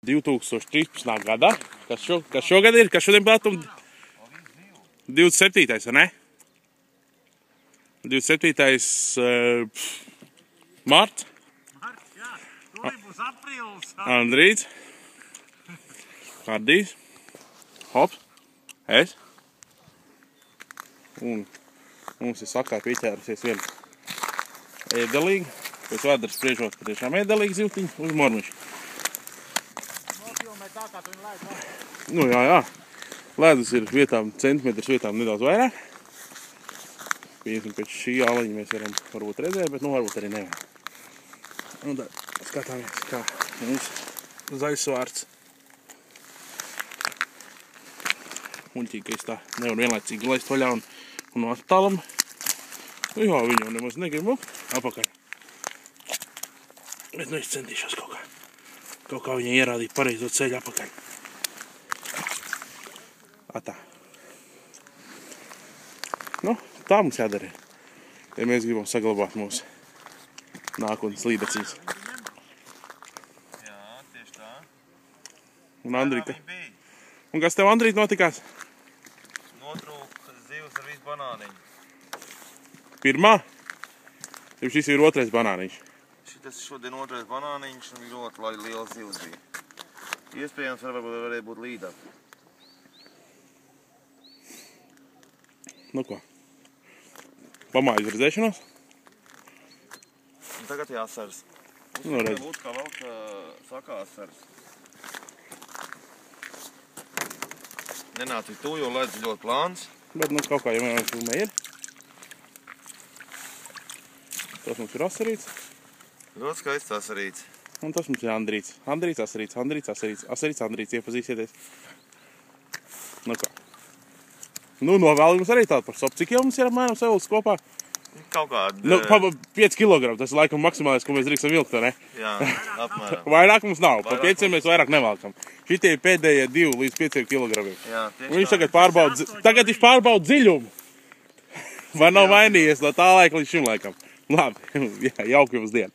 2013. gadā, kas šogad ir, kas šodien platuma 27. vai ne? 27. Marts. Jā, tūlīt būs aprīlis. Andrīts. Kardīs. Hops. Es. Un mums ir sakā pieķērusies viena ēdelīga. Pēc vēdera spriežot, ka tiešām ēdelīga zivtiņa uz mormišu. Nofilmē tā, kā tu viņu laid vēl. Nu jā. Ledus ir vietām, centimetrs vietām nedaudz vairāk. Pieņemsim, pēc šī āliņa mēs varam varbūt redzēt, bet varbūt arī nevar. Un tad skatāmies, kā mums zaļsvārds. Muļķīgais tā nevar vienlaicīgi laist vaļā un attālam. Nu jā, viņu nemaz negribu apakaļ. Bet nu es centīšos kaut kā viņai ierādīt pareizo ceļu apakaļ. Atā. Nu, tā mums jādara, ja mēs gribam saglabāt mūsu nākotnes līdecīs. Jā, tieši tā. Un Andrīka. Un kas tev, Andrīt, notikās? Notrūk zivs ar visu banāniņu. Pirmā? Tev šis ir otrais banāniņš. Šitas šodien otrais banāniņš un ļoti liela zivs bija. Iespējams, varēja būt līdāk. Nu ko? Pamājas redzēšanos? Un tagad jāsars. Nu, redz. Būtu kā vēl sakās sars. Nenāc tu, jo ledus ļoti plāns. Bet nu kaut kā jau man filmē ir. Tas mums ir asarīts. Ļoti skaists asarīts. Un tas mums ir Andrīts. Andrīts, asarīts, Andrīts, asarīts. Asarīts, Andrīts, iepazīsieties. Nu kā? Nu, novēlu jums arī tādu par sopu. Cik jau mums ir apmēram sevulis kopā? Kaut kāda... Nu, 5 kg. Tas ir laikam maksimālais, ko mēs drīkstam vilkt, ne? Jā, apmēram. Vairāk mums nav. Pa 5 mēs vairāk nevalkam. Šitie ir pēdējie 2 līdz 5 kg. Jā, tieši un viņš tagad viņš pārbauda dziļumu. Vai nav mainījies no tā laika līdz šim laikam? Labi, jā, jauki jums dienu.